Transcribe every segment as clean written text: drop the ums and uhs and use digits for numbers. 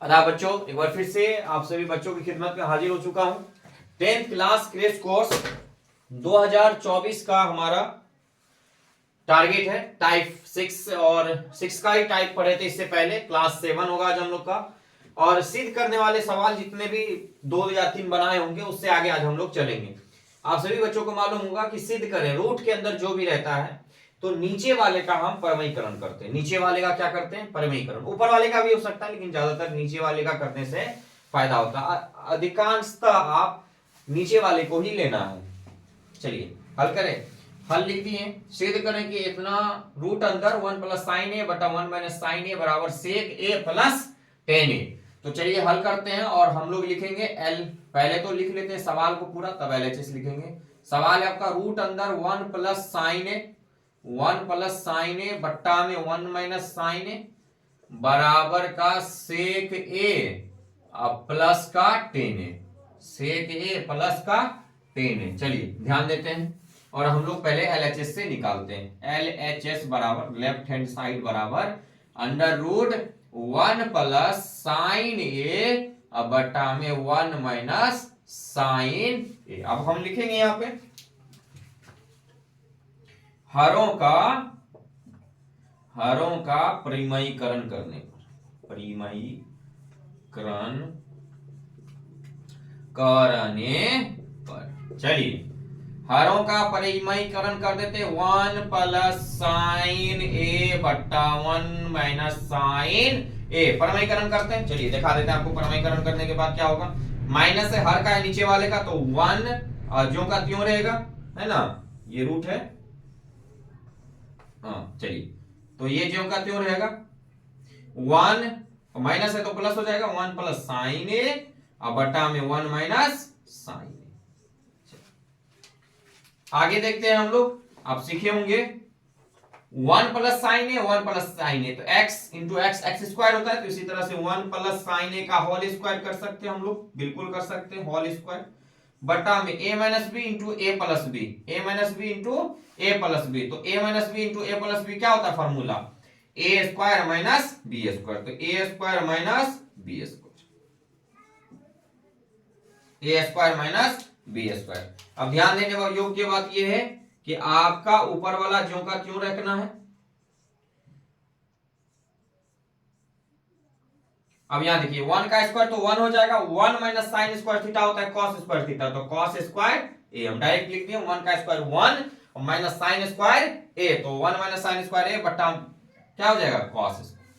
आदाब बच्चों, एक बार फिर से आप सभी बच्चों की खिदमत में हाजिर हो चुका हूं। 10th क्लास क्रैश कोर्स 2024 का हमारा टारगेट है टाइप 6 और 6 का ही टाइप पढ़े थे इससे पहले। क्लास 7 होगा आज हम लोग का, और सिद्ध करने वाले सवाल जितने भी 2 या 3 बनाए होंगे उससे आगे आज हम लोग चलेंगे। आप सभी बच्चों को मालूम होगा कि सिद्ध करें रूट के अंदर जो भी रहता है तो नीचे वाले का हम परमयीकरण करते हैं। नीचे वाले का क्या करते हैं? परमयीकरण। ऊपर वाले का भी हो सकता है लेकिन ज्यादातर नीचे वाले का करने से फायदा होता है। अधिकांशतः आप नीचे वाले को ही लेना है। चलिए हल करें। हल लिख दिए, सिद्ध करें कि इतना रूट अंदर 1 प्लस साइन ए बटा 1 माइनस साइन ए बराबर सेक ए प्लस टेन ए। तो चलिए हल करते हैं और हम लोग लिखेंगे एल। पहले तो लिख लेते हैं सवाल को पूरा, तब एलएचएस लिखेंगे। सवाल है आपका रूट अंदर 1 प्लस साइन ए, 1 प्लस साइन ए बट्टा में 1 माइनस साइन ए बराबर का सेक ए प्लस का टेन ए। सेक ए प्लस का टेन ए। चलिए ध्यान देते हैं और हम लोग पहले एलएचएस से निकालते हैं। एलएचएस बराबर लेफ्ट हैंड साइड बराबर अंडर रूट 1 प्लस साइन ए बट्टा में 1 माइनस साइन ए। अब हम लिखेंगे यहां पे हरों का परिमयीकरण करने पर, परिमयीकरण करने पर चलिए हरों का परिमयीकरण कर देते। 1 प्लस साइन ए बट्टा 1 माइनस साइन ए परिमयीकरण करते हैं। चलिए दिखा देते हैं आपको परिमयीकरण करने के बाद क्या होगा। माइनस है हर का है नीचे वाले का, तो 1 ज्यों का त्यों रहेगा, है ना। ये रूट है, हाँ चलिए, तो ये ज्यों का त्यों रहेगा। 1 माइनस है तो प्लस हो जाएगा, 1 प्लस साइन ए और बटा में 1 माइनस साइन ए। आगे देखते हैं हम लोग, आप सीखे होंगे 1 प्लस साइन ए 1 प्लस साइन ए, तो x into x x square होता है, तो इसी तरह से 1 प्लस साइन ए का होल स्क्वायर कर सकते हैं हम लोग, बिल्कुल कर सकते हैं होल स्क्वायर बटा में a minus b into a plus B, a minus b into a plus b. तो a minus b into a plus b क्या होता है formula, a square minus B square. तो ए स्क्वायर माइनस बी स्क्वायर, ए square minus B square. अब ध्यान देने वाली योग्य बात यह है कि आपका ऊपर वाला ज्यों का त्यों रखना है। अब यहां देखिए 1 का स्क्वायर तो 1 हो जाएगा, 1 माइनस साइन स्क्वायर थीटा होता है कॉस स्क्वायर थीटा, तो कॉस स्क्वायर ए हम डायरेक्ट लिख दिए। 1 का स्क्वायर 1 और माइनस साइन स्क्वायर ए, तो 1 माइनस साइन स्क्वायर ए बट्टा क्या हो जाएगा कॉस स्क्वायर।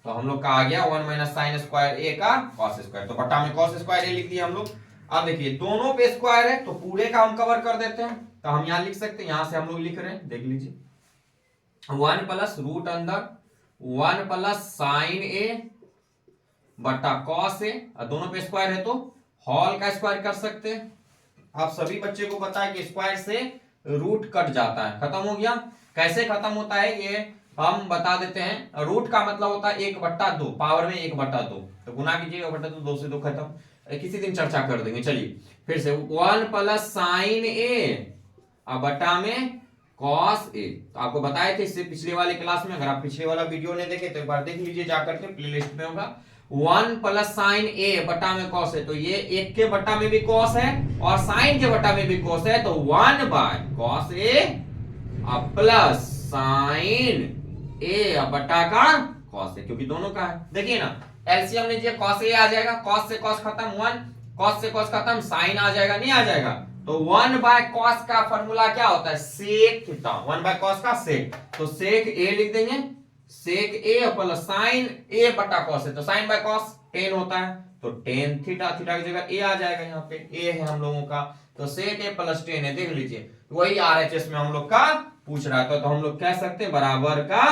तो हम लोग का आ गया 1 माइनस साइन स्क्वायर ए का कॉस स्क्वायर, तो बट्टा में कॉस स्क्वायर ए लिख दिया हम लोग। अब देखिए दोनों पे स्क्वायर है तो पूरे का हम कवर कर देते हैं, तो हम यहां लिख सकते हैं, यहां से हम लोग लिख रहे हैं, देख लीजिए 1 प्लस रूट अंदर 1 प्लस साइन ए बट्टा कॉस ए, दोनों पे स्क्वायर है तो होल का स्क्वायर कर सकते हैं। आप सभी बच्चे को पता है कि स्क्वायर से रूट कट जाता है, खत्म हो गया। कैसे खत्म होता है ये हम बता देते हैं। रूट का मतलब होता है 1/2, पावर में 1/2, तो गुना कीजिए 1/2, 2 से 2 खत्म, किसी दिन चर्चा कर देंगे। चलिए फिर से 1 प्लस साइन ए बटा में कॉस ए, तो आपको बताए थे इससे पिछले वाले क्लास में, अगर आप पिछले वाला वीडियो नहीं देखे तो एक बार देख लीजिए जाकर के, प्लेलिस्ट में होगा। 1 प्लस साइन ए बटा में कॉस है, तो ये 1 के बटा में भी कॉस है और साइन के बटा में भी कॉस है, तो 1 by cos A plus sine A बटा का कॉस है, क्योंकि दोनों का है। देखिए ना एलसीएम लीजिए, कॉस ए आ जाएगा, कॉस से कॉस खत्म 1, कॉस से कॉस खत्म, साइन आ जाएगा, नहीं आ जाएगा। तो 1 बाय कॉस का फॉर्मूला क्या होता है, सेक थीटा। 1 बाय कॉस का सेक, तो सेक ए लिख देंगे, सेक ए प्लस साइन ए बटा कॉस है, तो साइन बाय कॉस टेन होता है, तो टेन थीटा, थीटा की जगह ए आ जाएगा, यहाँ पे ए है हम लोगों का, तो सेक ए प्लस टेन है, देख लीजिए वही आरएचएस में हम लोग का पूछ रहा था, तो हम लोग कह सकते हैं बराबर का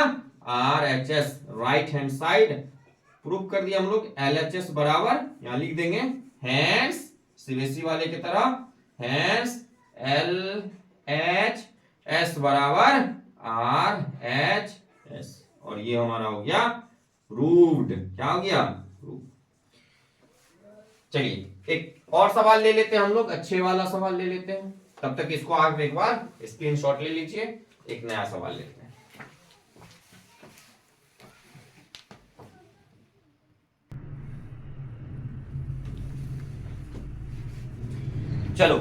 RHS, right hand side proof कर दिया हम लोग। एलएचएस बराबर यहां लिख देंगे हैंस सीबीएसई वाले की तरह, हैंस एल एच एस बराबर आर एच एस, और ये हमारा हो गया प्रूव्ड। क्या हो गया, प्रूव्ड। चलिए एक और सवाल ले लेते हैं हम लोग, अच्छे वाला सवाल ले लेते हैं, तब तक इसको आगे एक बार स्क्रीनशॉट ले लीजिए, एक नया सवाल लेते हैं। चलो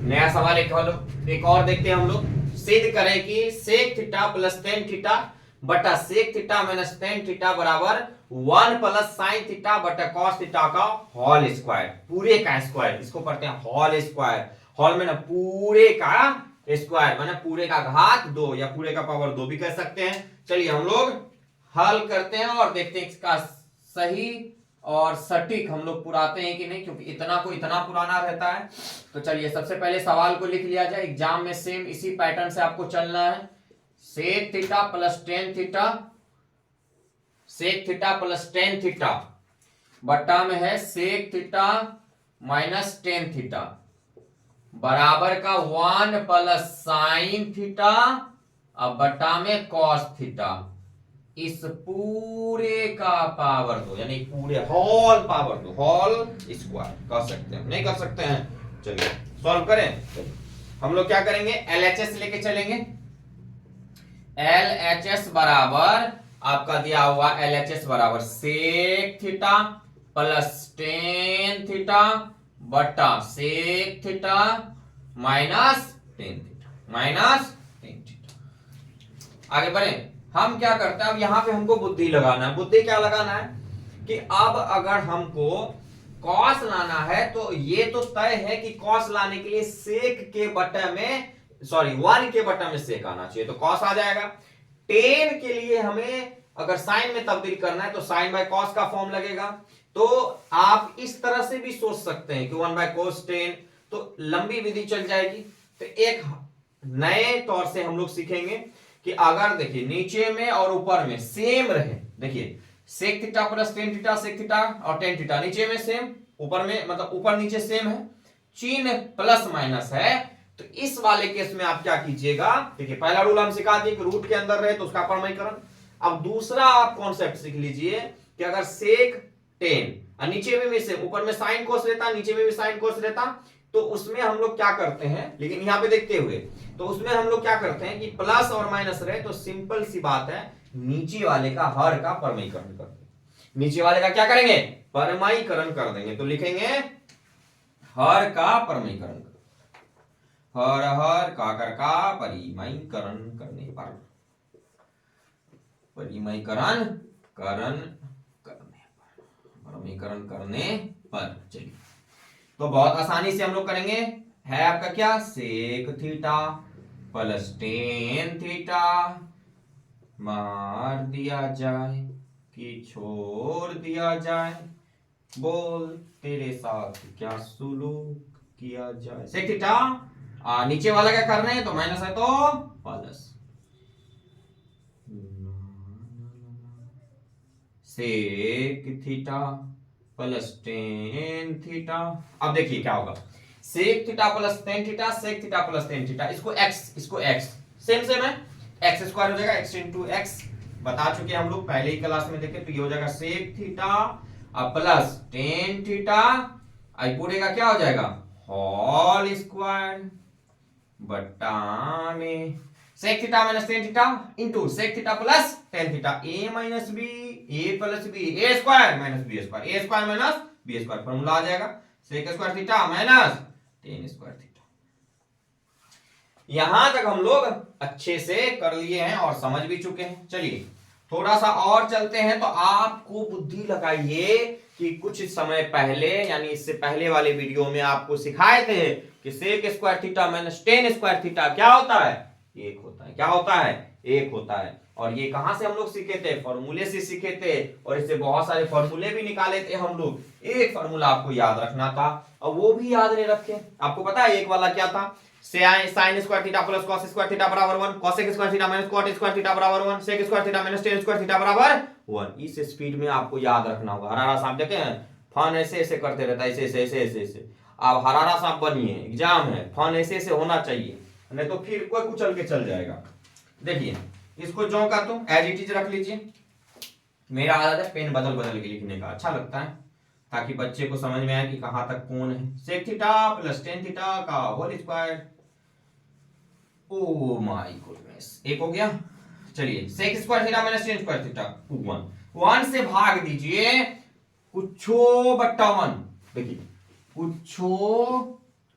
नया सवाल एक और देखते हैं हम लोग। सिद्ध करें कि sec theta plus tan theta बटा sec theta minus tan theta बराबर 1 प्लस साइन थीटा बटा कॉस थीटा का होल स्क्वायर, पूरे का स्क्वायर, इसको पढ़ते हैं होल स्क्वायर। होल में ना पूरे का स्क्वायर माने पूरे का घात 2 या पूरे का पावर 2 भी कह सकते हैं। चलिए हम लोग हल करते हैं और देखते हैं इसका सही और सटीक हम लोग पुराते हैं कि नहीं, क्योंकि इतना को इतना पुराना रहता है। तो चलिए सबसे पहले सवाल को लिख लिया जाए, एग्जाम में सेम इसी पैटर्न से आपको चलना है। Sec theta plus tan theta, sec theta plus tan theta बट्टा में है sec theta minus tan theta बराबर का 1 प्लस साइन थीटा अब बट्टा में कॉस थीटा, इस पूरे का पावर 2 यानी पूरे होल पावर 2, होल स्क्वायर कह सकते हैं, नहीं कर सकते हैं। चलिए सॉल्व करें। हम लोग क्या करेंगे, एलएचएस लेके चलेंगे। एलएचएस बराबर आपका दिया हुआ एलएचएस बराबर sec theta plus tan theta बटा sec theta minus tan theta, minus tan theta. आगे बढ़े, हम क्या करते हैं, अब यहां पे हमको बुद्धि लगाना है। बुद्धि क्या लगाना है कि अब अगर हमको कॉस लाना है तो ये तो तय है कि कॉस लाने के लिए सेक के बटे में सॉरी 1 के बटे में सेक आना चाहिए, तो कॉस आ जाएगा। टेन के लिए हमें अगर साइन में तब्दील करना है तो साइन बाय कॉस का फॉर्म लगेगा। तो आप इस तरह से भी सोच सकते हैं कि 1 बाय कोस टेन, तो लंबी विधि चल जाएगी। तो एक नए तौर से हम लोग सीखेंगे कि अगर देखिए नीचे में और ऊपर में सेम रहे, देखिए sec theta plus tan theta, sec theta और टेन थीटा नीचे में सेम, ऊपर में मतलब ऊपर नीचे सेम है, चिन्ह प्लस माइनस है, तो इस वाले केस में आप क्या कीजिएगा, देखिए पहला रूल हम सिखा दिए कि रूट के अंदर रहे तो उसका परमयीकरण। अब दूसरा आप कॉन्सेप्ट सीख लीजिए कि अगर सेक टेन और नीचे में भी सेम, ऊपर में साइन कोस रहता, नीचे में भी साइन कोस रहता, तो उसमें हम लोग क्या करते हैं, लेकिन यहां पे देखते हुए तो उसमें हम लोग क्या करते हैं कि प्लस और माइनस रहे तो सिंपल सी बात है, नीचे वाले का हर का परमयीकरण करते हैं। नीचे वाले का क्या करेंगे, परमयीकरण कर देंगे। तो लिखेंगे हर का परमयीकरण, हर हर काकर का परिमयीकरण करने पर, परिमयीकरण परमयीकरण करने पर। चलिए तो बहुत आसानी से हम लोग करेंगे, है आपका क्या, sec theta plus tan theta मार दिया जाए कि छोड़ दिया जाए, बोल तेरे साथ क्या सुलूक किया जाए। सेक थीटा नीचे वाला क्या करना है, तो माइनस है तो plus, sec theta plus tan theta. अब देखिए क्या होगा, sec theta plus tan theta, sec theta plus tan theta, इसको x सेम सेम है, एक्स स्क्वायर हो जाएगा, एक्स इंटू एक्स बता चुके हम लोग पहले ही क्लास में देखे। तो ये हो जाएगा sec theta plus tan theta, पूरे का क्या हो जाएगा होल स्क्वायर बट्टा में sec theta minus tan theta into sec theta plus tan theta, A minus B A plus B, A square minus B square, A square minus B square, formula आ जाएगा sec square theta minus tan square theta. यहां तक हम लोग अच्छे से कर लिए हैं और समझ भी चुके हैं। चलिए थोड़ा सा और चलते हैं। तो आपको बुद्धि लगाइए कि कुछ समय पहले यानी इससे पहले वाले वीडियो में आपको सिखाए थे कि sec square theta minus tan square theta क्या होता है, एक होता है। क्या होता है, एक होता है। और ये कहां से हम लोग सीखे थे, फॉर्मूले से सीखे थे, और इससे बहुत सारे फॉर्मूले भी निकाले थे हम लोग। एक फॉर्मूला आपको याद रखना था और वो भी याद नहीं रखे। आपको पता है एक वाला क्या था, sine square theta plus cos square theta बराबर 1, cosec square theta minus cot square theta बराबर 1, sec square theta minus tan square theta बराबर 1। इस स्पीड में आपको याद रखना होगा। हरारा सांप देखे हैं, फन ऐसे ऐसे करते रहता है, ऐसे ऐसे ऐसे ऐसे ऐसे। आप हरारा सांप बनिए, एग्जाम है, फन ऐसे ऐसे होना चाहिए, नहीं तो फिर कोई कुचल के चल जाएगा। देखिए इसको जो का तुम एज इट इज रख लीजिए। मेरा आदत है पेन बदल बदल के लिखने का, अच्छा लगता है ताकि बच्चे को समझ में आए कि कहां तक कौन है। Sec theta plus tan theta का whole square, oh my goodness, एक हो गया। चलिए sec square theta minus tan square theta 1 से भाग दीजिए कुछो बट्टा 1। देखिए कुछो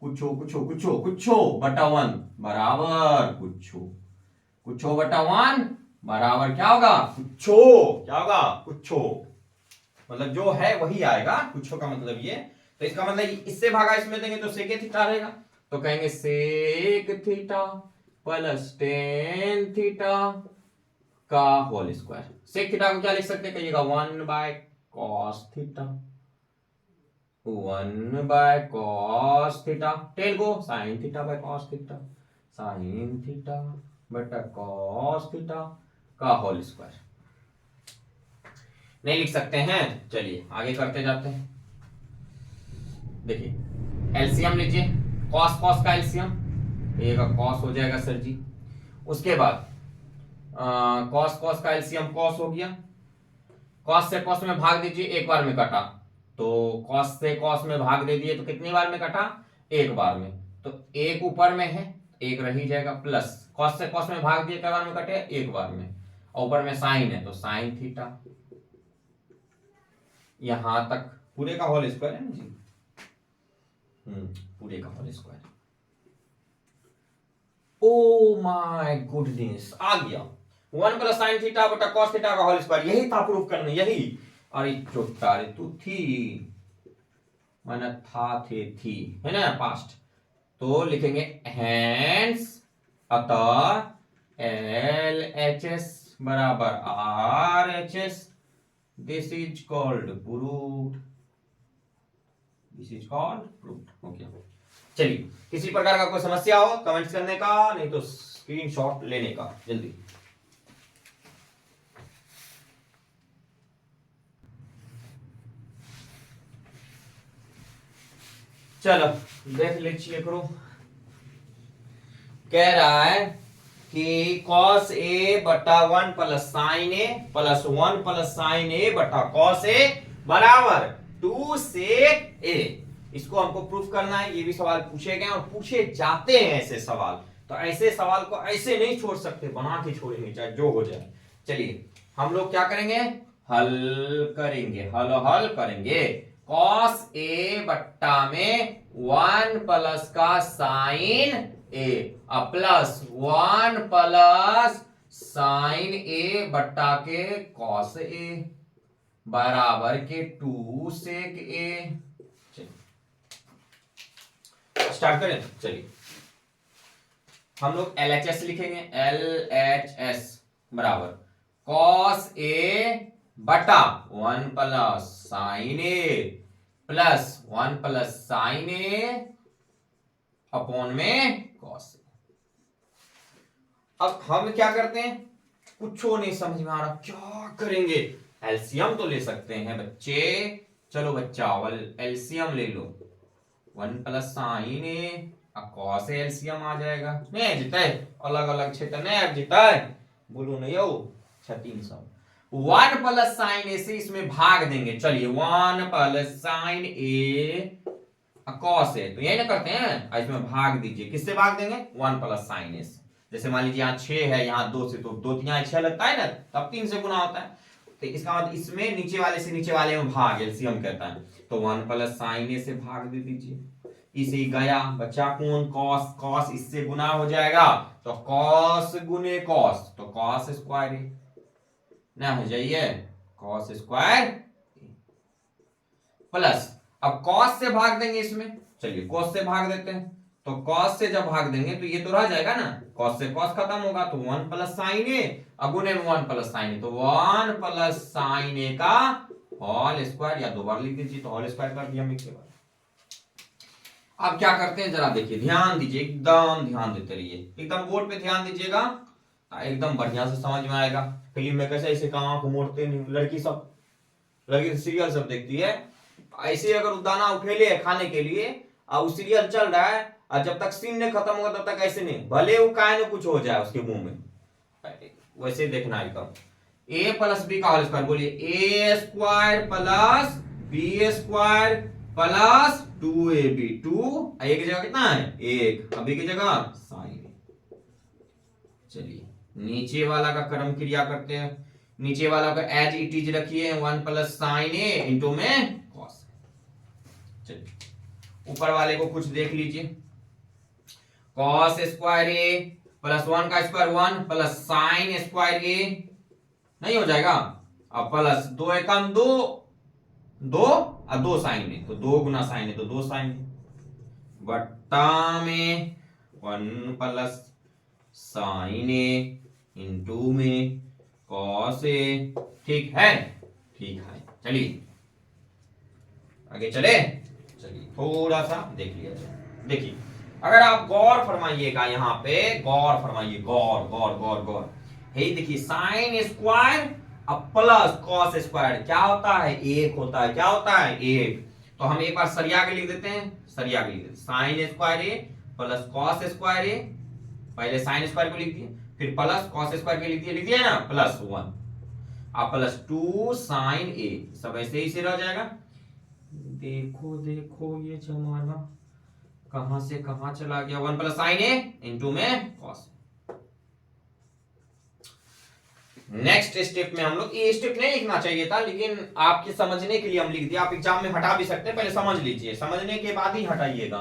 कुछो बटा 1 बराबर कुछो बटा 1 बराबर क्या होगा, कुछो। क्या होगा, कुछो। मतलब जो है वही आएगा, कुछो का मतलब ये। तो इसका मतलब इससे भागा इसमें देंगे तो सेक थीटा रहेगा, तो कहेंगे sec theta plus tan theta का होल स्क्वायर। सेक थीटा को क्या लिख सकते हैं, कहिएगा 1 by cos theta, 1 by cos theta, tan को sine theta by cos theta, sine theta बटा कॉस थीटा का होल स्क्वायर। नहीं लिख सकते हैं, चलिए आगे करते जाते हैं। देखिए एलसीएम लीजिए, कॉस कॉस का एलसीएम, ये का कॉस हो जाएगा सर जी। उसके बाद कॉस कॉस का एलसीएम कॉस हो गया, कॉस से कॉस में भाग दीजिए, एक बार में कटा, तो कॉस से कॉस में भाग दे दिए तो कितनी बार में कटा, एक बार में, तो एक ऊपर में है, एक रह ही जाएगा, प्लस कॉस से कॉस में भाग दिए क्या बार में कटे, एक बार में, ऊपर में साइन है तो साइन थीटा, यहां तक पूरे का होल स्क्वायर है ना जी, पूरे का whole square. Oh my goodness, आ गया 1 प्लस साइन थीटा बटा कॉस थीटा का होल स्क्वायर। यही था प्रूफ करने, यही। अरे चोटा रे तू थी, माना था थे थी, है ना पास्ट। तो लिखेंगे हैंस अतः एल एच एस बराबर R H S, this is called proof, this is called proof. Okay, चलिए किसी प्रकार का कोई समस्या हो कमेंट्स करने का, नहीं तो स्क्रीनशॉट लेने का जल्दी। चलो देख लीजिए करो, कह रहा है कि cos a बटा 1 plus sine A plus 1 plus sine A बटा cos a बराबर 2 सेक a। इसको हमको प्रूफ करना है, ये भी सवाल पूछे गए और पूछे जाते हैं ऐसे सवाल, तो ऐसे सवाल को ऐसे नहीं छोड़ सकते, बना के छोड़ेंगे चाहे जो हो जाए। चलिए हम लोग क्या करेंगे, हल करेंगे, हल करेंगे। cos a बट्टा में 1 प्लस का साइन ए प्लस 1 प्लस साइन ए बट्टा के cos a बराबर के 2 सेक a। स्टार्ट करें, चलिए हम लोग LHS लिखेंगे, LHS बराबर cos a बटा 1 प्लस साइन ए प्लस 1 प्लस साइन ए अपॉन में cos a। अब हम क्या करते हैं, कुछ नहीं समझ में आ रहा, क्या करेंगे, एलसीएम तो ले सकते हैं बच्चे। चलो बच्चा एलसीएम ले लो, 1 प्लस साइन ए कॉस एलसीएम आ जाएगा, नहीं जीता है अलग अलग क्षेत्र नहीं जीता है, बोलो नहीं हो 300। 1 प्लस साइन ए से इसमें भाग देंगे, चलिए 1 plus sine A cos A, तो यही ना करते हैं, इसमें भाग दीजिए, किससे भाग देंगे, 1 प्लस साइन ए से। जैसे मान लीजिए यहाँ 6 है, यहाँ 2 से, तो 2 यहाँ 6 लगता है ना, तब 3 से गुना होता है, तो इसका मतलब इसमें नीचे वाले से नीचे वाले में भाग एलसीएम कहता है, तो 1 प्लस साइन ए से भाग दे दीजिए, इसे गया, बचा कौन, कॉस, कॉस इससे गुना हो जाएगा, तो कॉस गुने कॉस, तो कॉस स्क्वायर ए ना हो जाइए, कॉस स्क्वायर प्लस, अब कॉस से भाग देंगे इसमें, चलिए कॉस से भाग देते हैं, तो कॉस से जब भाग देंगे तो ये तो रह जाएगा ना, कॉस से कॉस खत्म होगा, तो 1 प्लस साइन ए गुने में 1 प्लस साइन ए, तो 1 प्लस साइन ए का होल स्क्वायर, या 2 बार लिख दीजिए तो होल स्क्वायर कर दिया हम एक बार। अब क्या करते हैं जरा देखिए, ध्यान दीजिए, एकदम ध्यान देते रहिए, एकदम बोर्ड पे ध्यान दीजिएगा, एकदम बढ़िया से समझ में आएगा। फिल्म में कैसे ऐसे आंख मोड़ते नहीं, लड़की सीरियल सब देखती है, ऐसे अगर दाना उठेले है खाने के लिए और सीरियल चल रहा है, और जब तक सीन नहीं खत्म होगा तब तक ऐसे नहीं, भले वो काय न कुछ हो जाए उसके मुंह में, वैसे देखना एकदम। ए प्लस बी का होल स्क्वायर, बोलिए A square plus B square plus 2ab, 2 A की जगह कितना है 1, अब की जगह साइन। चलिए नीचे वाला का क्रम क्रिया करते हैं, नीचे वाला का एज इट इज रखिए, 1 प्लस साइन ए इंटू में कॉस। चलिए ऊपर वाले को कुछ देख लीजिए, कॉस स्क्वायर ए प्लस 1 का स्क्वायर 1 प्लस साइन स्क्वायर ए, नहीं हो जाएगा? अब प्लस 2 एकम 2, 2 और 2 साइन है, तो 2 गुना साइन है तो 2 साइन है, बट्टा में 1 प्लस साइन ए इंटू में कॉस ए। ठीक है, ठीक है। चलिए आगे चले, चलिए थोड़ा सा देख लिया जाए। देखिए अगर आप गौर फरमाइएगा, यहाँ पे गौर फरमाइए, गौर गौर गौर गौर, हे देखिए साइन स्क्वायर अब प्लस कॉस स्क्वायर क्या होता है? एक होता है। क्या होता है? एक। तो हम एक बार सरिया के लिख देते हैं, सरिया के लिख देते हैं, साइन स्क्वायर ए प्लस कॉस स्क्वायर ए, पहले साइन स्क्वायर को लिख दिए, फिर प्लस कॉस स्क्वायर के लिख दिया ना, प्लस 1 अब प्लस 2 साइन ए, सब ऐसे ही से रह जाएगा। देखो देखो ये जमाना कहां से कहां चला गया, 1 प्लस साइन ए इंटू में कॉस। नेक्स्ट स्टेप में हम लोग, ये स्टेप नहीं लिखना चाहिए था लेकिन आपके समझने के लिए हम लिख दिया, आप एग्जाम में हटा भी सकते हैं, पहले समझ लीजिए, समझने के बाद ही हटाइएगा।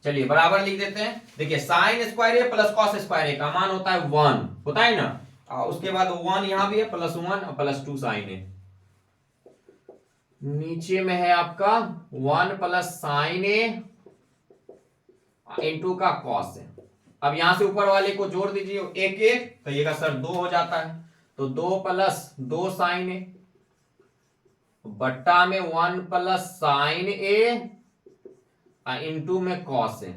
चलिए बराबर लिख देते हैं। देखिए साइन स्क्वायर ए प्लस कॉस स्क्वायर ए का मान होता है 1, होता है ना, और उसके बाद 1 यहां भी है, प्लस 1 और प्लस 2 साइन ए, नीचे में है आपका 1 प्लस साइन ए इंटू का कॉस है। अब यहां से ऊपर वाले को जोड़ दीजिए, एक एक कहिएगा सर 2 हो जाता है, तो 2 प्लस 2 साइन ए बट्टा में 1 प्लस साइन ए इंटू में कॉस है।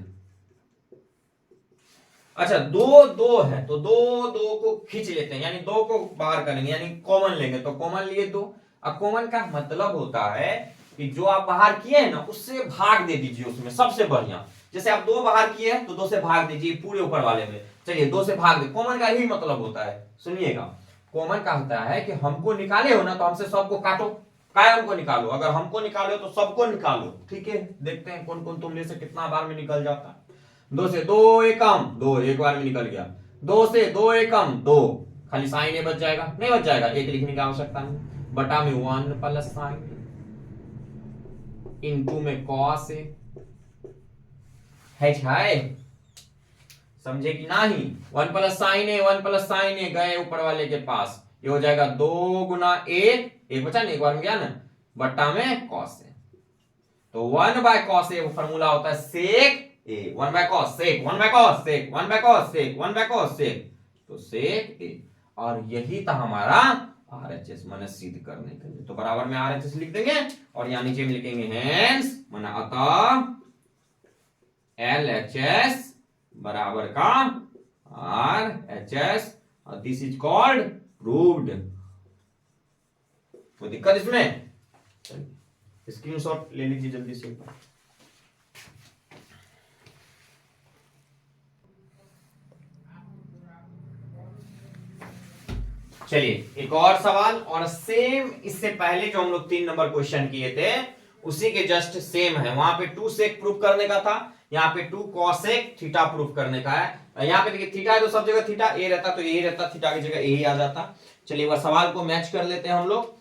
अच्छा 2 2 है तो 2 2 को खींच लेते हैं, यानी 2 को बाहर करेंगे, यानी कॉमन लेंगे, तो कॉमन लिए 2। अब कॉमन का मतलब होता है कि जो आप बाहर किए हैं ना उससे भाग दे दीजिए, उसमें सबसे बढ़िया, जैसे आप 2 बाहर किए हैं तो 2 से भाग दीजिए पूरे ऊपर वाले में। चलिए 2 से भाग दे, कॉमन का यही मतलब होता है। सुनिएगा, कॉमन का होता है कि हमको निकाले हो ना तो हमसे सबको काटो, कायम को निकालो, अगर हमको निकालो तो सबको निकालो। ठीक है, देखते हैं कौन कौन तुमने से कितना बार में निकल जाता है। 2 से 2 एकम 2, एक बार में निकल गया। 2 से 2 एकम 2, खाली साइन ए बच जाएगा, नहीं बच जाएगा, एक लिखने की आवश्यकता नहीं, बटा में 1 प्लस साइन इंटू में कॉस है, समझे कि नहीं? 1 प्लस साइन ए 1 प्लस साइन ए गए ऊपर वाले के पास, ये हो जाएगा 2 गुना एक बचा नहीं, एक बार में गया ना, बट्टा में कॉस है। तो 1 बाय कॉस ए वो फॉर्मूला होता है sec A, 1 by cos sec, 1 by cos sec, 1 by cos sec, 1 by cos sec, तो सेक ए। और यही था हमारा आरएचएस, माने सिद्ध करने के लिए, तो बराबर में आरएचएस लिख देंगे और यहां नीचे में लिखेंगे हेंस, माने अतः एलएचएस बराबर का RHS, this is called proved. कोई दिक्कत इसमें? स्क्रीनशॉट ले लीजिए जल्दी से। चलिए एक और सवाल, और सेम इससे पहले जो हम लोग 3 नंबर क्वेश्चन किए थे उसी के जस्ट सेम है। वहां पे 2 सेक प्रूफ करने का था, यहाँ पे 2 कॉसेक थीटा प्रूफ करने का है। यहाँ पे देखिए थीटा है तो सब जगह थीटा, ए रहता तो यही रहता, थीटा की जगह यही आ जाता। चलिए वह सवाल को मैच कर लेते हैं हम लोग।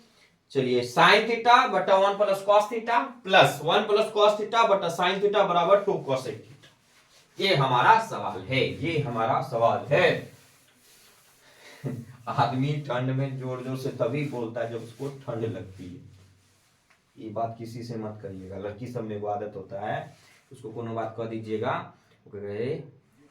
चलिए साइन थीटा बटा 1 plus cos theta plus 1 plus cos theta बटा साइन थीटा बराबर 2 कॉसेक थीटा, ये हमारा सवाल है, ये हमारा सवाल है। आदमी ठंड में जोर जोर से तभी बोलता है जब उसको ठंड लगती है, ये बात किसी से मत करिएगा, लड़की सब में वो आदत होता है, उसको कोनो बात कह दीजिएगा, वो कहे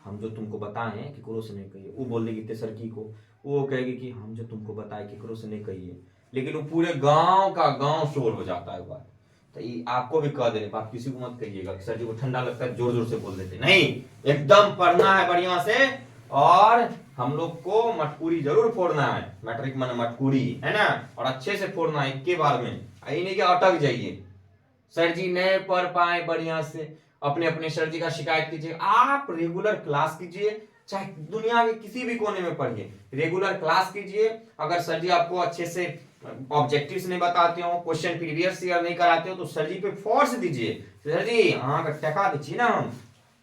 हम जो तुमको बताएं केकरो से नहीं कहिए, वो बोल देगी तेसरकी को, वो कहेगी कि हम जो तुमको बताए केकरो से नहीं कहिए, लेकिन वो पूरे गांव का गांव शोर हो जाता है बात। तो ये आपको भी कह देने, आप किसी को मत कहिएगा कि सर जी को ठंडा लगता है जोर जोर से बोल देते, नहीं, एकदम पढ़ना है बढ़िया से, और हम लोग को मटकूरी जरूर फोड़ना है, मैट्रिक मन मटकूरी है ना, और अच्छे से फोड़ना है एक के बार में, आई नहीं कि अटक जाइए, सर जी नहीं पढ़ पाए बढ़िया से, अपने अपने सर जी का शिकायत कीजिए। आप रेगुलर क्लास कीजिए, चाहे दुनिया के किसी भी कोने में पढ़िए, रेगुलर क्लास कीजिए। अगर सर जी आपको अच्छे से ऑब्जेक्टिव्स नहीं बताते हो, क्वेश्चन प्रीवियस ईयर नहीं कराते हो, तो सर जी पे फोर्स दीजिए, सर जी हाँ टका दीजिए ना, हम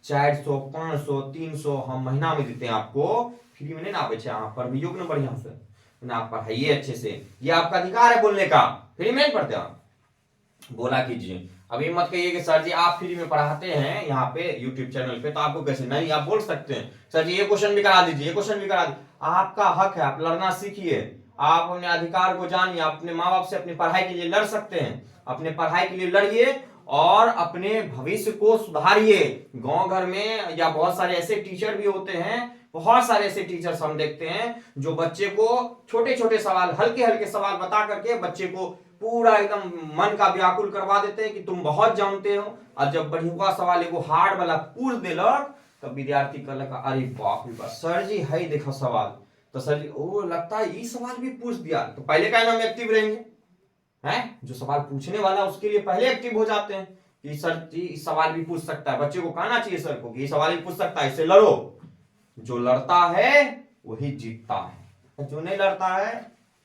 400 500 300 हम महीना में देते हैं आपको, फ्री में नहीं ना आप पढ़िए ना बढ़िया से, आप पढ़ाइए अच्छे से, ये आपका अधिकार है बोलने का, फ्री में नहीं पढ़ते आप, बोला कीजिए। अब ये मत कहिए कि सर जी आप फ्री में पढ़ाते हैं यहाँ पे यूट्यूब चैनल पे तो आपको कैसे, नहीं आप बोल सकते हैं सर जी ये क्वेश्चन भी करा दीजिए, ये क्वेश्चन भी करा दीजिए, आपका हक है, आप लड़ना सीखिए, आप अपने अधिकार को जानिए, आप अपने माँ बाप से अपनी पढ़ाई के लिए लड़ सकते हैं, अपने पढ़ाई के लिए लड़िए और अपने भविष्य को सुधारिए। गांव घर में या बहुत सारे ऐसे टीचर भी होते हैं, बहुत सारे ऐसे टीचर्स हम देखते हैं जो बच्चे को छोटे छोटे सवाल, हल्के हल्के सवाल बता करके बच्चे को पूरा एकदम मन का व्याकुल करवा देते हैं कि तुम बहुत जानते हो, और जब बढ़िया सवाल एगो हार्ड वाला पूछ देलक तब विद्यार्थी कहलक अरे बाप रे बाप सर जी है देखो सवाल, तो सर जी ओ लगता है ये सवाल भी पूछ दिया, तो पहले का हम एक्टिव रहेंगे हैं, जो सवाल पूछने वाला उसके लिए पहले एक्टिव हो जाते हैं कि सर जी इस सवाल भी पूछ सकता है, बच्चे को कहना चाहिए सर को कि ये सवाल भी पूछ सकता है, इससे लड़ो, जो लड़ता है वही जीतता है, जो नहीं लड़ता है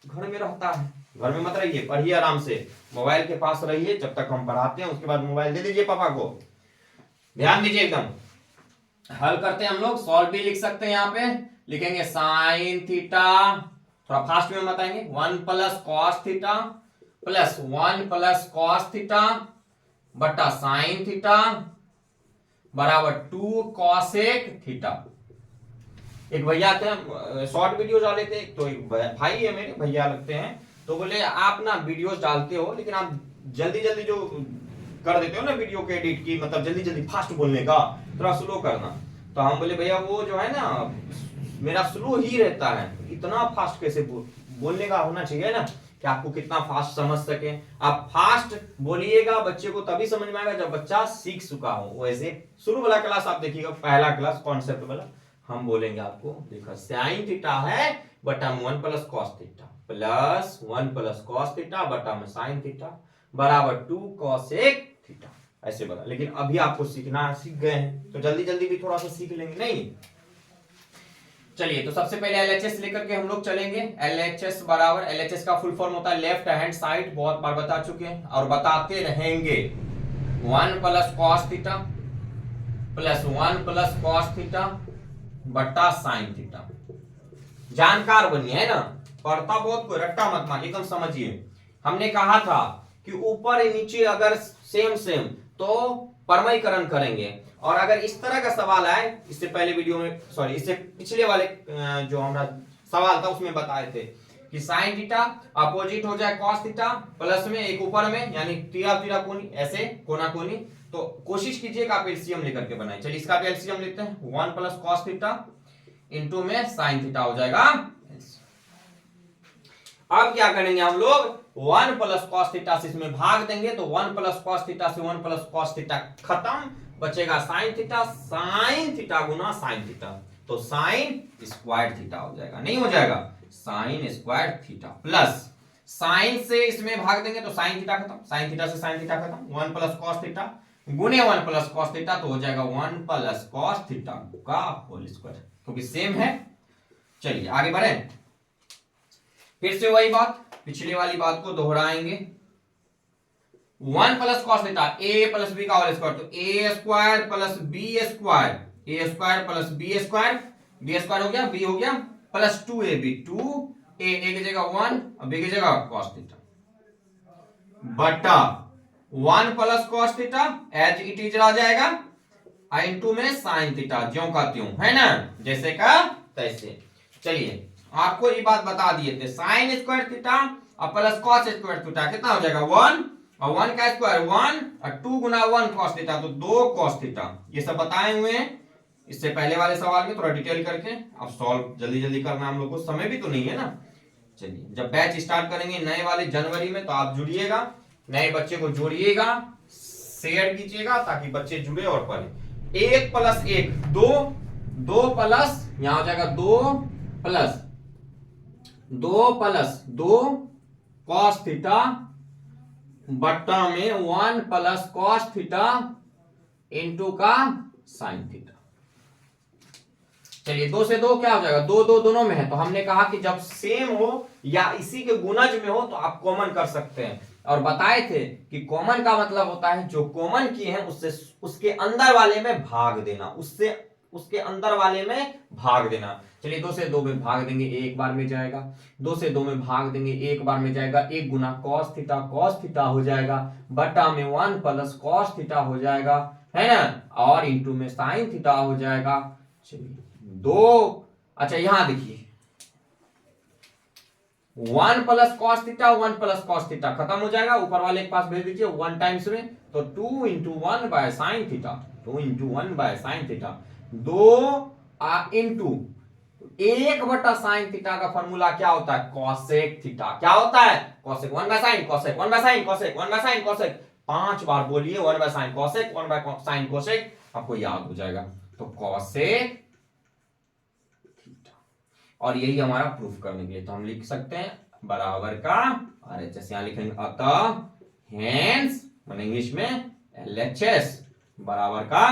घर में रहता है। घर में मत रहिए, पढ़िए आराम से, मोबाइल के पास रहिए जब तक हम पढ़ाते हैं, उसके बाद मोबाइल दे दीजिए पापा को। ध्यान दीजिए एकदम, हल करते हैं हम लोग, सॉल्व भी लिख सकते हैं, यहाँ पे लिखेंगे साइन थीटा, थोड़ा फास्ट में बताएंगे, 1 plus cos theta plus 1 plus cos theta बटा साइन थीटा बराबर 2 कॉसेक थीटा। एक भैया आते हैं शॉर्ट वीडियो डाले थे, तो एक भाई है मेरे भैया लगते हैं, तो बोले आप ना वीडियोस डालते हो लेकिन आप जल्दी जल्दी जो कर देते हो ना वीडियो के एडिट की, मतलब जल्दी जल्दी फास्ट बोलने का, थोड़ा स्लो करना। तो हम बोले भैया वो जो है ना मेरा स्लो ही रहता है, इतना फास्ट कैसे बोलने का होना चाहिए ना कि आपको कितना फास्ट समझ सके। आप फास्ट बोलिएगा बच्चे को तभी समझ में आएगा जब बच्चा सीख चुका हो। वैसे शुरू वाला क्लास आप देखिएगा, पहला क्लास कॉन्सेप्ट वाला हम बोलेंगे आपको, देखो साइन थीटा है बटा 1 plus cos theta plus 1 plus cos theta बटा में साइन थीटा बराबर 2 कॉसेक थीटा, ऐसे बता। लेकिन अभी आपको सीखना, सीख गए हैं तो जल्दी जल्दी भी थोड़ा सा सीख लेंगे नहीं। चलिए तो सबसे पहले एलएचएस लेकर के हम लोग चलेंगे। एलएचएस बराबर, एलएचएस का फुल फॉर्म होता है लेफ्ट हैंड साइड, बहुत बार बता चुके हैं और बताते रहेंगे। 1 plus cos theta plus 1 plus cos theta बटा साइन थीटा। जानकार बनिए है ना, पढ़ता बहुत कोई रट्टा मत मार, एकदम समझिए। हमने कहा था कि ऊपर नीचे अगर सेम सेम तो परमयीकरण करेंगे, और अगर इस तरह का सवाल आए, इससे पहले वीडियो में सॉरी इससे पिछले वाले जो हमारा सवाल था उसमें बताए थे कि साइन थीटा अपोजिट हो जाए कॉस थीटा, प्लस में एक ऊपर में यानी तीरा तीरा कोनी, ऐसे कोना कोनी, तो कोशिश कीजिएगा आप एलसीएम लेकर के बनाए। चलिए इसका भी एलसीएम लेते हैं, 1 प्लस कॉस थीटा इंटू में साइन थीटा हो जाएगा। अब क्या करेंगे हम लोग, 1 प्लस कॉस थीटा से इसमें भाग देंगे तो 1 प्लस कॉस थीटा से 1 प्लस कॉस थीटा खत्म, बचेगा साइन थीटा, साइन थीटा गुना साइन थीटा, तो साइन स्क्वायर थीटा हो जाएगा, नहीं हो जाएगा sign square theta plus sign से इसमें भाग देंगे तो साइन थीटा खत्म, साइन थीटा से साइन थीटा खत्म, 1 प्लस कॉस थीटा गुने 1 प्लस कॉस थीटा तो हो जाएगा 1 प्लस कॉस थीटा का होल स्क्वायर, क्योंकि सेम है। चलिए आगे बढ़े, फिर से वही बात, पिछले वाली बात को दोहराएंगे। 1 plus cos theta A plus B का होल स्क्वायर, तो ए स्क्वायर प्लस बी स्क्वायर, ए square plus B square, B square हो गया, बी हो गया प्लस 2ab, 2 ए की जगह 1 और बी की जगह कॉस थीटा बटा 1 plus cos theta as it is रह जाएगा, इनटू में साइन थीटा ज्यों का त्यों, है ना, जैसे का तैसे। चलिए आपको ये बात बता दिए थे, साइन स्क्वायर थीटा और प्लस कॉस स्क्वायर थीटा कितना हो जाएगा 1 और 1 का स्क्वायर 1 और 2 गुना 1 कॉस थीटा तो 2 कॉस थीटा, ये सब बताए हुए हैं इससे पहले वाले सवाल में, थोड़ा डिटेल करके। अब सॉल्व जल्दी जल्दी करना हम लोग को, समय भी तो नहीं है ना। चलिए जब बैच स्टार्ट करेंगे नए वाले जनवरी में तो आप जुड़िएगा, नए बच्चे को जोड़िएगा, शेयर कीजिएगा ताकि बच्चे जुड़े और पढ़े। 1 प्लस 1 2, 2 प्लस यहां हो जाएगा 2 प्लस 2 कॉस थीटा बट्टा में 1 प्लस कॉस थीटा इंटू का साइन थीटा। चलिए 2 से 2 क्या हो जाएगा, 2 2 दोनों में है, तो हमने कहा कि जब सेम हो या इसी के गुणज में हो तो आप कॉमन कर सकते हैं, और बताए थे कि कॉमन का मतलब होता है जो कॉमन किए हैं उससे उसके अंदर वाले में भाग देना, उससे उसके अंदर वाले में भाग देना। चलिए 2 से 2 में भाग देंगे, एक बार में जाएगा। 2 से 2 में भाग देंगे, एक बार में जाएगा। 1 गुना cos थीटा हो जाएगा, बटा में 1 प्लस cos थीटा हो जाएगा, है ना, और इंटू में sin थीटा हो जाएगा। चलिए 2, अच्छा यहां देखिए 1 plus cos theta 1 plus cos theta खत्म हो जाएगा, ऊपर वाले के पास भेज दीजिए 1 टाइम्स में, तो 2 into 1 by sine theta, 2 into 1 by sine theta, 2 into 1 बटा साइन थीटा का फॉर्मूला क्या होता है, कॉसेक थीटा। क्या होता है, cosec 1 by sine cosec 1 by sine cosec 1 by sine cosec. 5 बार बोलिए 1 by sine cosec 1 by sine cosec, आपको याद हो जाएगा। तो कॉसेक थीटा, और यही हमारा प्रूफ करने के लिए तो हम लिख सकते हैं बराबर का RHS, यहां लिखेंगे अतः हेंस मैंने इंग्लिश में LHS बराबर का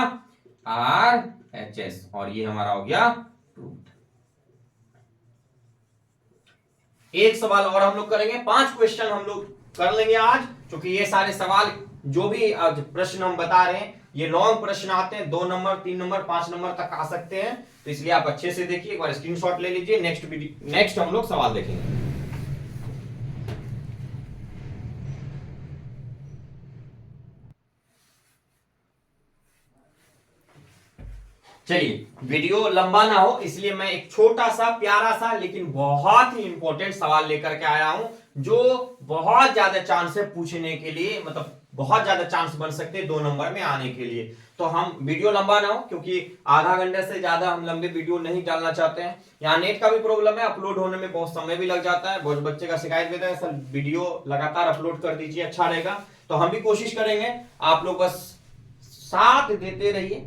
RHS, और ये हमारा हो गया प्रूफ। एक सवाल और हम लोग करेंगे, 5 क्वेश्चन हम लोग कर लेंगे आज, क्योंकि ये सारे सवाल जो भी आज प्रश्न हम बता रहे हैं ये लॉन्ग प्रश्न आते हैं, 2 नंबर 3 नंबर 5 नंबर तक आ सकते हैं, तो इसलिए आप अच्छे से देखिए, एक बार स्क्रीनशॉट ले लीजिए। नेक्स्ट हम लोग सवाल देखेंगे। चलिए वीडियो लंबा ना हो इसलिए मैं एक छोटा सा प्यारा सा लेकिन बहुत ही इंपॉर्टेंट सवाल लेकर के आया हूं, जो बहुत ज्यादा चांस है पूछने के लिए, मतलब बहुत ज्यादा चांस बन सकते हैं 2 नंबर में आने के लिए। तो हम वीडियो लंबा ना हो, क्योंकि आधा घंटे से ज्यादा हम लंबे वीडियो नहीं डालना चाहते हैं। यहाँ नेट का भी प्रॉब्लम है, अपलोड होने में बहुत समय भी लग जाता है, बहुत बच्चे का शिकायत देता है सर वीडियो लगातार अपलोड कर दीजिए, अच्छा रहेगा। तो हम भी कोशिश करेंगे, आप लोग बस साथ देते रहिए,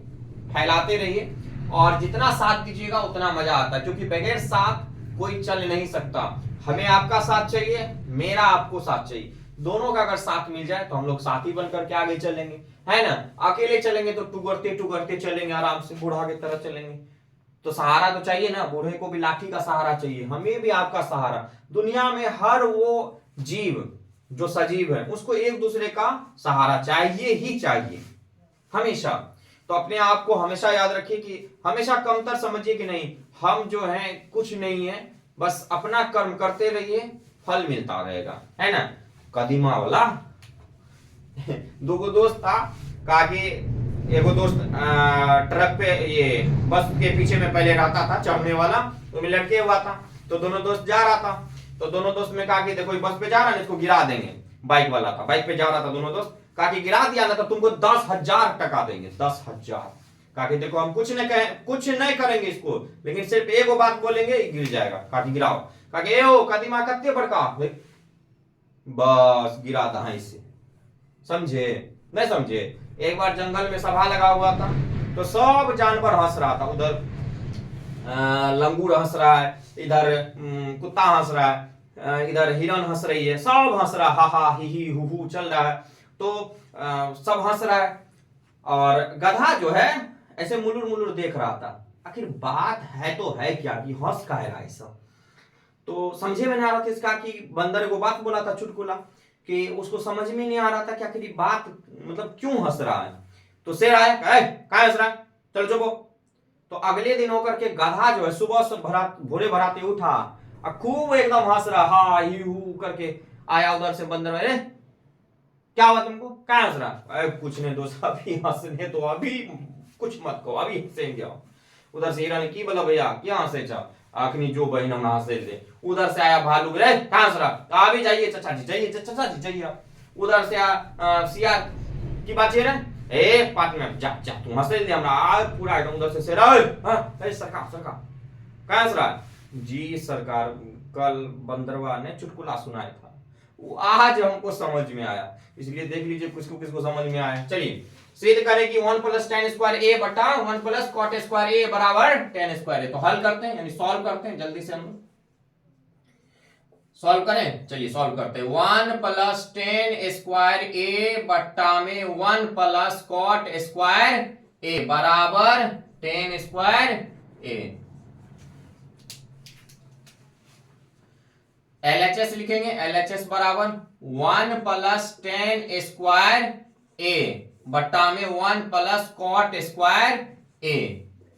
फैलाते रहिए, और जितना साथ दीजिएगा उतना मजा आता है, क्योंकि बगैर साथ कोई चल नहीं सकता। हमें आपका साथ चाहिए, मेरा आपको साथ चाहिए, दोनों का अगर साथ मिल जाए तो हम लोग साथी बन करके आगे चलेंगे, है ना। अकेले चलेंगे तो टुगरते चलेंगे, आराम से बूढ़ा की तरह चलेंगे। तो सहारा तो चाहिए ना, बूढ़े को भी लाठी का सहारा चाहिए, हमें भी आपका सहारा। दुनिया में हर वो जीव जो सजीव है उसको एक दूसरे का सहारा चाहिए ही चाहिए, हमेशा। तो अपने आप को हमेशा याद रखिए कि हमेशा कमतर समझिए कि नहीं, हम जो है कुछ नहीं है, बस अपना कर्म करते रहिए, फल मिलता रहेगा, है ना। कदीमा वाला 2 दोस्त था, कहा कि एगो दोस्त ट्रक पे ये बस के पीछे में पहले रहता था चढ़ने वाला, तो में लड़के हुआ था, तो दोनों दोस्त जा रहा था, तो दोनों दोस्त में कहा कि देखो बस पे जा रहा है इसको गिरा देंगे। बाइक वाला था, बाइक पे जा रहा था, दोनों दोस्त कहा कि गिरा दिया ना तो तुमको 10,000 टका देंगे, 10,000। कहा कि देखो हम कुछ नहीं करेंगे इसको, लेकिन सिर्फ एगो बात बोलेंगे गिर जाएगा। कहा कि गिराओ। कहा कि एओ कदीमा कत्ते बड़का, बस गिरा था इससे, समझे नहीं समझे। एक बार जंगल में सभा लगा हुआ था, तो सब जानवर हंस रहा था, उधर लंगूर हंस रहा है, इधर कुत्ता हंस रहा है, इधर हिरन हंस रही है, सब हंस रहा, हा हा ही ही हु हु चल रहा है, तो सब हंस रहा है। और गधा जो है ऐसे मुलुर मुलुर देख रहा था, आखिर बात है तो है क्या कि हंस का है रहा है सब। तो समझे में नहीं आ रहा था इसका कि बंदर को बात बोला था चुटकुला, कि उसको समझ में नहीं आ रहा था कि आखिर बात मतलब क्यों हंस रहा है। तो शेर आया, कहाँ हंस रहा है, चल चुपो। तो अगले दिन होकर के गधा जो है सुबह से भोरे भराते उठा और खूब एकदम हंस रहा, हा ही हु करके आया उधर से बंदर में, क्या हुआ तुमको, क्या हंस रहा, कुछ नहीं दोस्त, अभी हंसने तो अभी कुछ मत कहो, अभी हंसेंगे। उधर से हिरन की बोला भैया क्या हंसे चा, आखनी जो बहन हम हंसे थे। उधर से आया भालू, रे कहां हंस रहा, अभी जाइए चाचा जी, जाइए चाचा जी जाइए। उधर से आया सियार की बात है, ए पात में जा जा तू हंसे दे हमरा, आज पूरा एकदम। उधर से शेर, हां सरकार सरकार क्या हंस रहा जी, सरकार कल बंदरवा ने चुटकुला सुनाया था, वो आज हमको समझ में आया, इसलिए देख लीजिए किसको किसको समझ में आया। चलिए सिद्ध करें कि 1 प्लस tan स्क्वायर ए बटा 1 प्लस cot स्क्वायर ए बराबर tan स्क्वायर है। तो हल करते हैं, यानी सॉल्व करते हैं, जल्दी से हम सॉल्व करें। चलिए सॉल्व करते हैं। 1 प्लस tan स्क्वायर ए बट्टा में 1 प्लस cot स्क्वायर ए बराबर tan स्क्वायर ए। LHS लिखेंगे, LHS बराबर 1 प्लस tan स्क्वायर ए बट्टा में 1 प्लस cot स्क्वायर ए।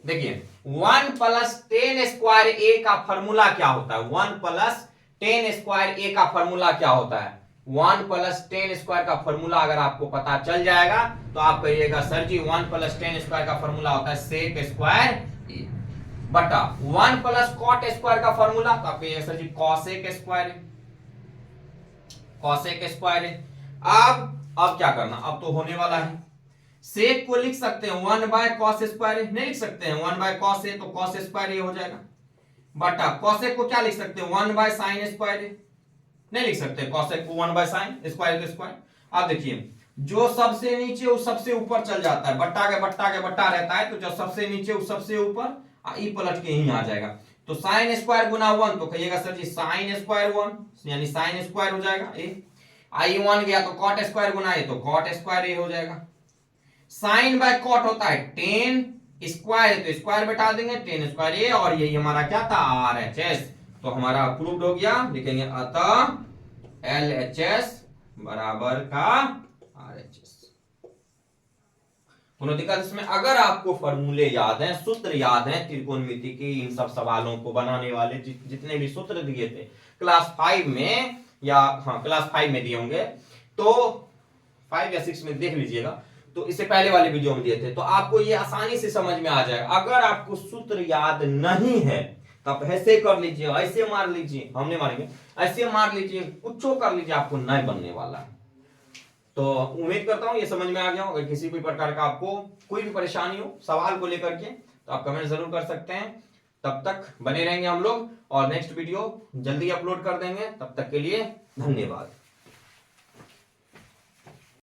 देखिए 1 प्लस 10 स्क्वायर ए का फॉर्मूला क्या होता है, 1 प्लस 10 स्क्वायर ए का फॉर्मूला क्या होता है, 1 प्लस 10 स्क्वायर का फॉर्मूला अगर आपको पता चल जाएगा तो आप कहिएगा सर जी 1 प्लस 10 स्क्वायर का फॉर्मूला होता है सेक स्क्वायर ए बटा 1 प्लस कॉट स्क्वायर का फॉर्मूला तो आप कहिएगा सर जी कॉसेक स्क्वायर ए, कॉसेक स्क्वायर ए। अब क्या करना, अब तो होने वाला है, सेक को लिख सकते हैं 1 बाय कॉस स्क्वायर ए, नहीं लिख सकते हैं 1 बाय कॉस ए तो कॉस स्क्वायर ए हो जाएगा, बटा कॉसेक को क्या लिख सकते हैं 1 बाय साइन स्क्वायर ए, नहीं लिख सकते कॉसेक को 1 बाय साइन स्क्वायर के स्क्वायर। अब देखिए जो सबसे नीचे उस सबसे ऊपर चल जाता है, बट्टा के बट्टा के बट्टा रहता है, तो जो सबसे नीचे उस सबसे ऊपर ई पलट के यहीं आ जाएगा, तो साइन स्क्वायर गुना 1 तो कहिएगा सर जी साइन स्क्वायर 1 यानी साइन स्क्वायर हो जाएगा ए, आई 1 गया तो कॉट स्क्वायर गुना ए तो कॉट स्क्वायर ए हो जाएगा। साइन बाय कॉट होता है 10 स्क्वायर तो स्क्वायर बैठा देंगे 10 स्क्वायर ए, और यही हमारा क्या था RHS, तो हमारा अप्रूव्ड हो गया, लिखेंगे अतः LHS बराबर का RHS। कोनो दिक्कत इसमें? अगर आपको फॉर्मूले याद हैं, सूत्र याद हैं त्रिकोणमिति के, इन सब सवालों को बनाने वाले जितने भी सूत्र दिए थे क्लास 5 में, या हाँ क्लास 5 में दिए होंगे, तो 5 या 6 में देख लीजिएगा, तो इससे पहले वाले वीडियो में दिए थे, तो आपको ये आसानी से समझ में आ जाएगा। अगर आपको सूत्र याद नहीं है तो आप ऐसे कर लीजिए, ऐसे मार लीजिए, हम नहीं मारेंगे, ऐसे मार लीजिए, कुछ कर लीजिए, आपको नहीं बनने वाला है। तो उम्मीद करता हूं ये समझ में आ गया हो। अगर किसी भी प्रकार का आपको कोई भी परेशानी हो सवाल को लेकर के तो आप कमेंट जरूर कर सकते हैं। तब तक बने रहेंगे हम लोग, और नेक्स्ट वीडियो जल्दी अपलोड कर देंगे। तब तक के लिए धन्यवाद।